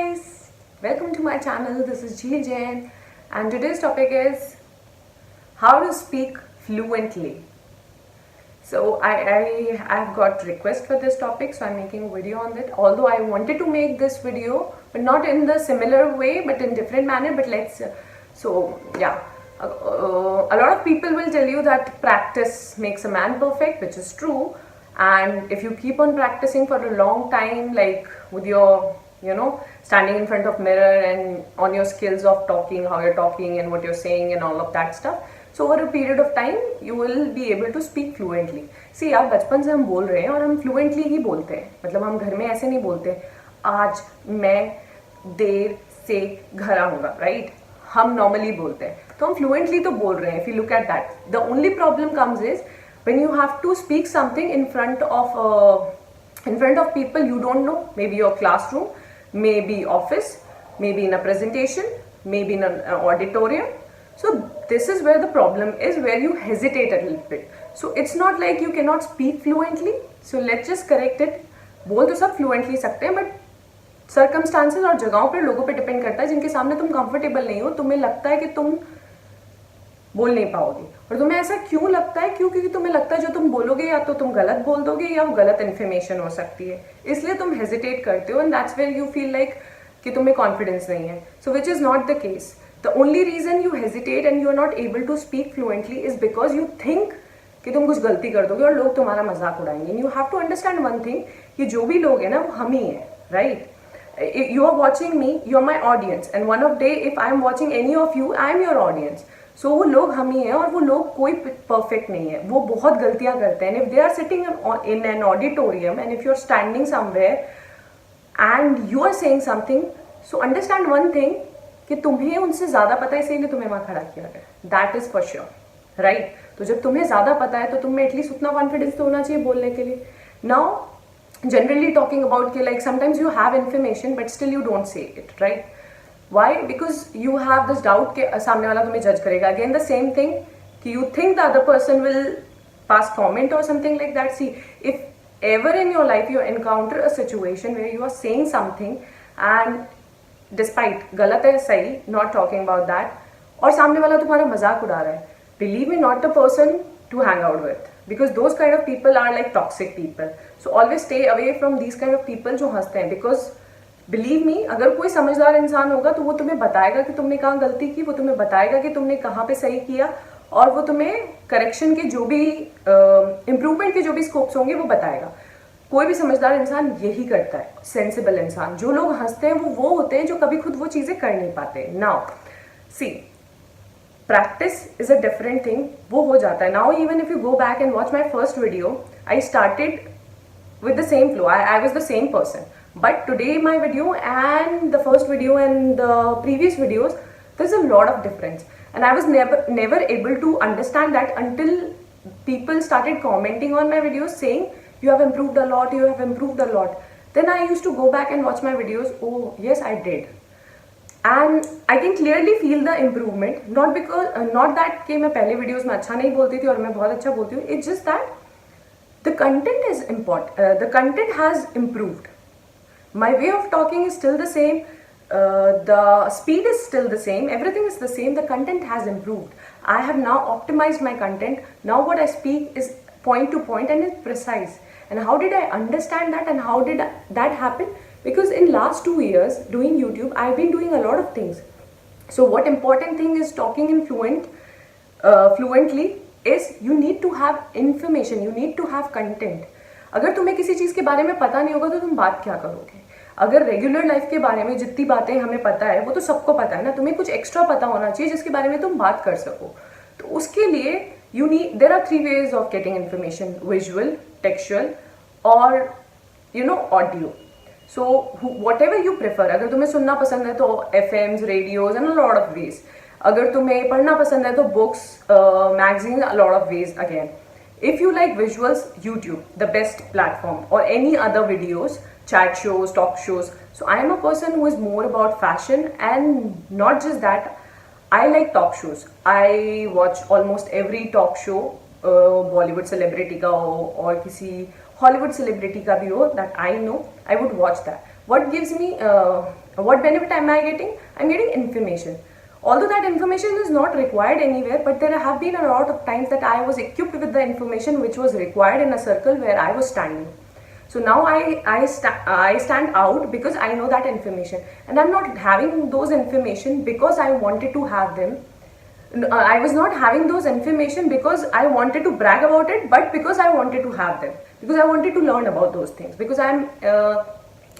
guys, welcome to my channel. This is Jheel Jain and today's topic is how to speak fluently. So I've got request for this topic, so I'm making a video on it. Although I wanted to make this video but not in the similar way but in different manner, but let's a lot of people will tell you that practice makes a man perfect, which is true. And if you keep on practicing for a long time, like with your standing in front of mirror and on your skills of talking, how you're talking and what you're saying and all of that stuff, so over a period of time you will be able to speak fluently. See यार, बचपन से हम बोल रहे हैं और हम fluently ही बोलते हैं. मतलब हम घर में ऐसे नहीं बोलते आज मैं देर से घर आऊँगा, right? हम normally बोलते हैं, तो हम fluently तो बोल रहे हैं. If you look at that, the only problem comes is when you have to speak something in front of people you don't know, maybe your classroom, maybe office, maybe in a presentation, maybe in an auditorium. So this is where the problem is, where you hesitate a little bit. So it's not like you cannot speak fluently. So let's just correct it. बोल तो सब fluently सकते हैं, but circumstances और जगहों पर लोगों पे डिपेंड करता है जिनके सामने तुम comfortable नहीं हो. तुम्हें लगता है कि तुम बोल नहीं पाओगे, और तुम्हें ऐसा क्यों लगता है? क्यों? क्योंकि तुम्हें लगता है जो तुम बोलोगे या तो तुम गलत बोल दोगे या वो गलत इन्फॉर्मेशन हो सकती है, इसलिए तुम हेजिटेट करते हो. And that's where you feel like कि तुम्हें कॉन्फिडेंस नहीं है. So which is not the case. The only reason you hesitate and you are not able to speak fluently is because you think कि तुम कुछ गलती कर दोगे और लोग तुम्हारा मजाक उड़ाएंगे. And you have to understand one thing कि जो भी लोग हैं ना वो हम ही हैं, right? You are watching me, you are my audience, and one of day if I am watching any of you, I am your audience. So वो लोग हम ही हैं और वो लोग कोई perfect नहीं है, वो बहुत गलतियाँ करते हैं. If they are sitting in an auditorium and if you are standing somewhere and you are saying something, so understand one thing कि तुम्हें उनसे ज़्यादा पता है इसीलिए तुम्हें वहाँ खड़ा किया गया. That is for sure, right? तो जब तुम्हें ज़्यादा पता है तो तुम्हें एटलीस्ट उतना कॉन्फिडेंस तो होना चाहिए बोलने के लिए. Now generally talking about कि like sometimes you have information but still you don't say it, right? Why? Because you have this doubt कि सामने वाला तुम्हें जज करेगा. Again the same thing कि you think the other person will pass comment or something like that. See, if ever in your life you encounter a situation where you are saying something and despite गलत है सही, not talking about that, और सामने वाला तुम्हारा मजाक उड़ा रहा है, believe me, not the person to hang out with, because those kind of people are like toxic people. So always stay away from these kind of people जो हंसते हैं, because believe me, अगर कोई समझदार इंसान होगा तो वो तुम्हें बताएगा कि तुमने कहाँ गलती की, वो तुम्हें बताएगा कि तुमने कहाँ पे सही किया, और वो तुम्हें करेक्शन के जो भी इम्प्रूवमेंट के जो भी स्कोप्स होंगे वो बताएगा. कोई भी समझदार इंसान यही करता है, सेंसिबल इंसान. जो लोग हंसते हैं वो होते हैं जो कभी खुद वो चीज़ें कर नहीं पाते. Now see, practice is a different thing, वो हो जाता है. Now even if you go back and watch my first video, I started with the same flow. I was the same person. But today my video and the first video and the previous videos, there's a lot of difference. And I was never able to understand that until people started commenting on my videos saying, you have improved a lot, you have improved a lot. Then I used to go back and watch my videos. Oh, yes, I did. And I can clearly feel the improvement. Not because, not that कि मैं पहले videos में अच्छा नहीं बोलती थी और मैं बहुत अच्छा बोलती हूँ. It's just that the content is important. The content has improved. My way of talking is still the same. The speed is still the same. Everything is the same. The content has improved. I have now optimized my content. Now what I speak is point to point and it's precise. And how did I understand that and how did that happen? Because in last 2 years doing YouTube, I've been doing a lot of things. So what important thing is talking in fluently is you need to have information, you need to have content. अगर तुम्हें किसी चीज़ के बारे में पता नहीं होगा तो तुम बात क्या करोगे? अगर रेगुलर लाइफ के बारे में जितनी बातें हमें पता है वो तो सबको पता है ना, तुम्हें कुछ एक्स्ट्रा पता होना चाहिए जिसके बारे में तुम बात कर सको. तो उसके लिए you need, there are 3 ways of getting information: visual, textual or audio. So whatever you prefer. अगर तुम्हें सुनना पसंद है तो FMs, radios and a lot of ways. अगर तुम्हें पढ़ना पसंद है तो books, magazines, a lot of ways again. If you like visuals, YouTube, the best platform, or any other videos, chat shows, talk shows. So I am a person who is more about fashion, and not just that, I like talk shows. I watch almost every talk show, Bollywood celebrity का हो और किसी Hollywood celebrity का भी हो, that I know, I would watch that. What gives me, what benefit am I getting? I'm getting information. Although that information is not required anywhere, but there have been a lot of times that I was equipped with the information which was required in a circle where I was standing. So now I stand out because I know that information, and I'm not having those information because I wanted to have them. I was not having those information because I wanted to brag about it, but because I wanted to have them, because I wanted to learn about those things, because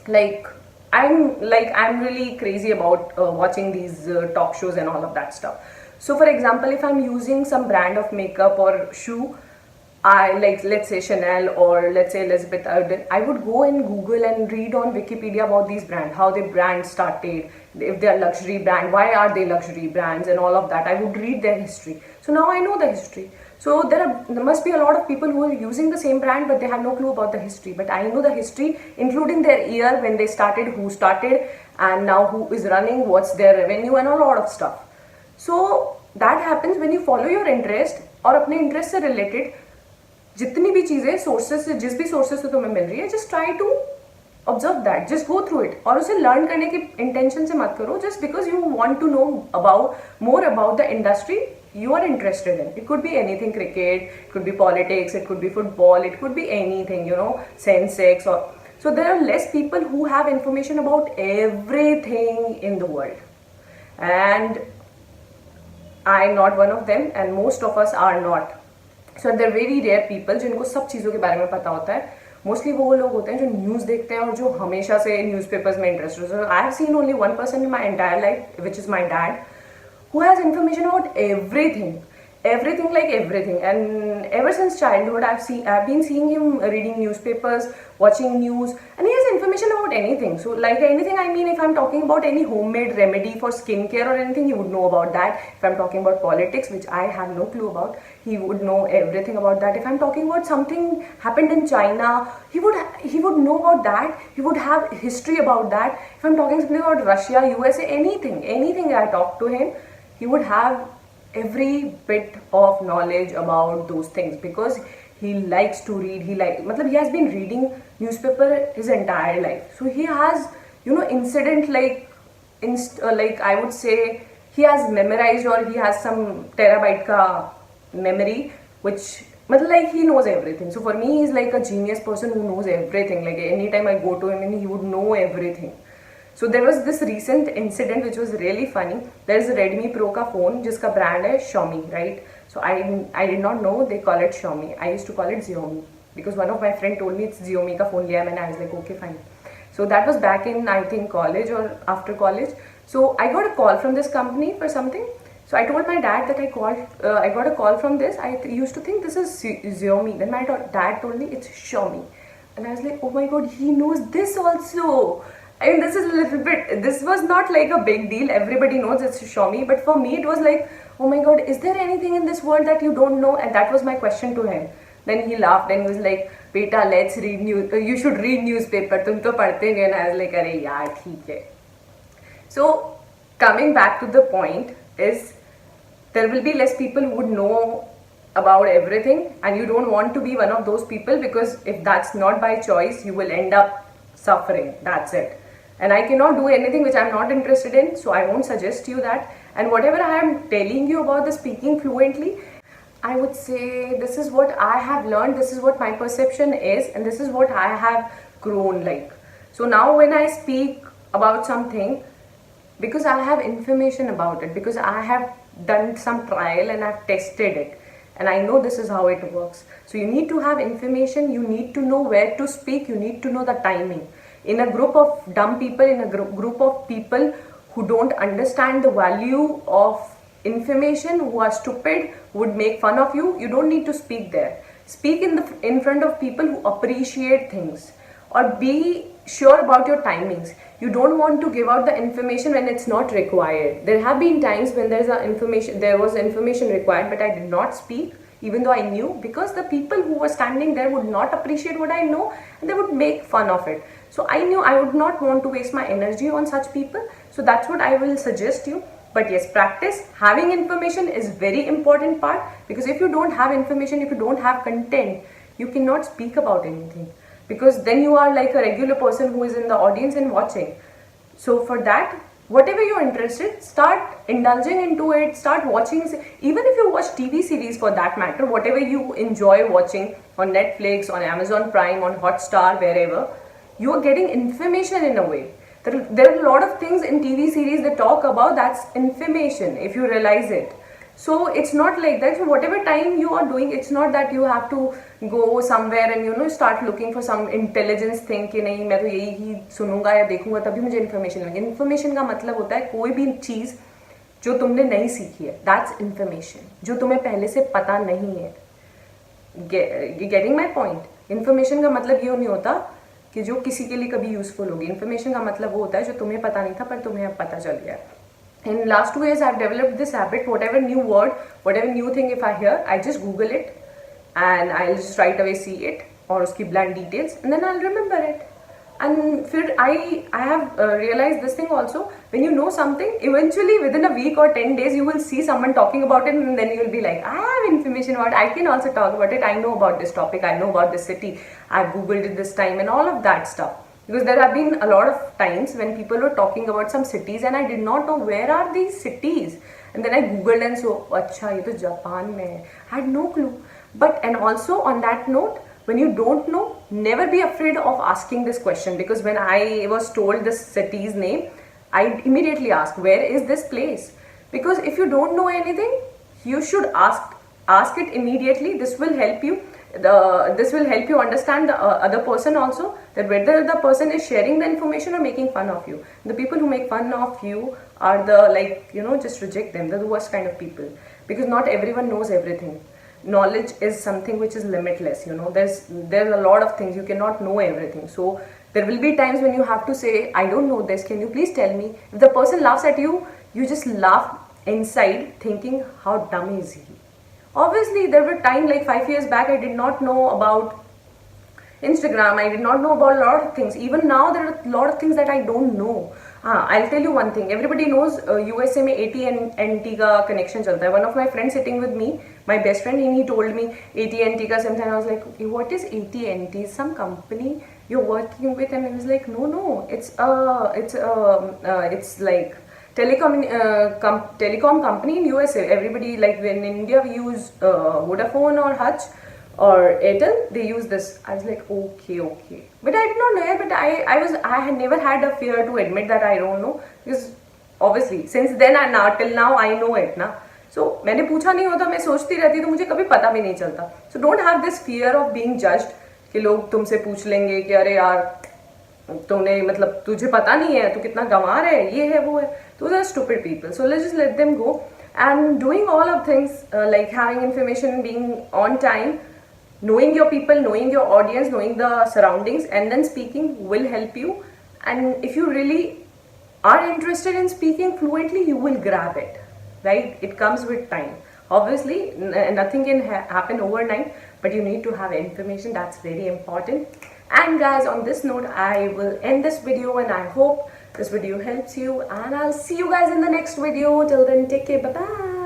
like I'm really crazy about watching these talk shows and all of that stuff. So for example, if I'm using some brand of makeup or shoe, I like, let's say Chanel or let's say Elizabeth Arden, I would go and Google and read on Wikipedia about these brands, how their brand started, if they are luxury brand, why are they luxury brands, and all of that. I would read their history. So now I know the history. So there must be a lot of people who are using the same brand but they have no clue about the history. But I know the history, including their year when they started, who started, and now who is running, what's their revenue, and a lot of stuff. So that happens when you follow your interest और अपने interest से related जितनी भी चीज़ें sources से, जिस भी sources से तुम्हें मिल रही है, just try to observe that, just go through it, और उसे लर्न करने की इंटेंशन से मत करो just because you want to know about more about the industry you are interested in. It could be anything, cricket, it could be politics, it could be football, it could be anything, you know, sex, or so there are less people who have information about everything in the world, and I'm not one of them, and most of us are not. So there are very rare people जिनको सब चीज़ों के बारे में पता होता है. Mostly वो लोग होते हैं जो न्यूज़ देखते हैं और जो हमेशा से न्यूज़पेपर्स में इंटरेस्टेड हैं. I have seen only one person in my entire life which is my dad, who has information about everything, like everything. And ever since childhood I've been seeing him reading newspapers, watching news, and he has information about anything. So like anything, I mean, if I'm talking about any homemade remedy for skincare or anything, he would know about that. If I'm talking about politics, which I have no clue about, he would know everything about that. If I'm talking about something happened in China, he would know about that. He would have history about that. If I'm talking something about Russia, USA, anything I talk to him, he would have every bit of knowledge about those things because he likes to read. He has been reading newspaper his entire life. So he has, you know, incident like I would say he has memorized, or he has some terabyte ka memory, which like he knows everything. So for me, he's like a genius person who knows everything. Like anytime I go to him, and he would know everything. So there was this recent incident which was really funny. There is a Redmi Pro का phone जिसका brand है Xiaomi, right? So I did not know they call it Xiaomi. I used to call it Xiaomi because one of my friend told me it's Xiaomi का phone लिया है मैंने. I was like okay fine. So that was back in I think college or after college. So I got a call from this company for something. So I told my dad that I got a call from this. I used to think this is Xiaomi. Then my dad told me it's Xiaomi, and I was like, oh my god, he knows this also. I mean, this is a little bit, this was not like a big deal. Everybody knows it's Xiaomi, but for me it was like, oh my god, is there anything in this world that you don't know? And that was my question to him. Then he laughed and he was like, beta, let's read you should read newspaper, tum to padhte nahi. And I was like, arey yaar, theek hai. So coming back to the point is, there will be less people who would know about everything, and you don't want to be one of those people, because if that's not by choice, you will end up suffering. That's it. And I cannot do anything which I'm not interested in, so I won't suggest you that. And whatever I am telling you about the speaking fluently, I would say this is what I have learned, this is what my perception is, and this is what I have grown like. So now when I speak about something, because I have information about it, because I have done some trial and I've tested it, and I know this is how it works. So you need to have information, you need to know where to speak, you need to know the timing. In a group of dumb people, in a group of people who don't understand the value of information, who are stupid, who would make fun of you, you don't need to speak there. Speak in front of people who appreciate things, or be sure about your timings. You don't want to give out the information when it's not required. There have been times when there was information required, but I did not speak, even though I knew, because the people who were standing there would not appreciate what I know, and they would make fun of it. So I knew I would not want to waste my energy on such people. So that's what I will suggest you. But yes, practice. Having information is very important part, because if you don't have information, if you don't have content, you cannot speak about anything. because then you are like a regular person who is in the audience and watching. So for that, whatever you're interested, start indulging into it, start watching. Even if you watch TV series for that matter, whatever you enjoy watching on Netflix, on Amazon Prime, on Hotstar, wherever, you are getting information in a way. There are a lot of things in TV series that talk about, that's information if you realize it. So it's not like that. So whatever time you are doing, it's not that you have to go somewhere and start looking for some intelligence thing कि नहीं मैं तो यही ही सुनूंगा या देखूंगा तभी मुझे information मिलेगी. Information का मतलब होता है कोई भी चीज़ जो तुमने नहीं सीखी है, that's information, जो तुम्हें पहले से पता नहीं है. Getting my point? Information का मतलब ये नहीं होता कि जो किसी के लिए कभी यूजफुल होगी. Information का मतलब वो होता है जो तुम्हें पता नहीं था पर तुम्हें अब पता चल गया. In last 2 years, I've developed this habit. Whatever new word, whatever new thing, if I hear, I just Google it, and I'll just right away see it or उसकी blank details, and then I'll remember it. And फिर I have realized this thing also. When you know something, eventually within a week or 10 days, you will see someone talking about it, and then you will be like, I have information about it. I can also talk about it. I know about this topic. I know about this city. I've Googled it this time, and all of that stuff. Because there have been a lot of times when people were talking about some cities and I did not know where are these cities. And then I googled and so, अच्छा ये तो Japan में है. I had no clue. And also on that note, when you don't know, never be afraid of asking this question, because when I was told this city's name, I immediately asked, where is this place? Because if you don't know anything, you should ask it immediately. This will help you. This will help you understand the other person also, that whether the person is sharing the information or making fun of you. The people who make fun of you are the just reject them. They're the worst kind of people, because not everyone knows everything. Knowledge is something which is limitless. There's a lot of things, you cannot know everything. So there will be times when you have to say, I don't know this, can you please tell me? If the person laughs at you, you just laugh inside thinking, how dumb is he? Obviously, there were times like 5 years back, I did not know about Instagram, I did not know about a lot of things. Even now, there are a lot of things that I don't know. I'll tell you one thing. Everybody knows USA में AT&T का connection चलता है. One of my friends sitting with me, my best friend, and he told me AT&T का something. I was like, what is AT&T? Some company you're working with? And he was like, no, it's like telecom company in USA. Everybody, like when in India we use Vodafone or Hutch or Airtel, they use this. I was like, okay. But I did not know it, but I had never had a fear to admit that I don't know, because obviously since then and now till now I know it ना. So मैंने पूछा नहीं होता, मैं सोचती रहती तो मुझे कभी पता भी नहीं चलता. So don't have this fear of being judged कि लोग तुमसे पूछ लेंगे कि अरे यार तुमने मतलब तुझे पता नहीं है, तू कितना गंवार है, ये है वो है. Those are stupid people. So let's just let them go. And doing all of things like having information, being on time, knowing your people, knowing your audience, knowing the surroundings, and then speaking will help you. And if you really are interested in speaking fluently, you will grab it, right? It comes with time. Obviously, nothing can happen overnight, but you need to have information. That's very important. And guys, on this note, I will end this video, and I hope this video helps you, and I'll see you guys in the next video. Till then, take care. Bye bye.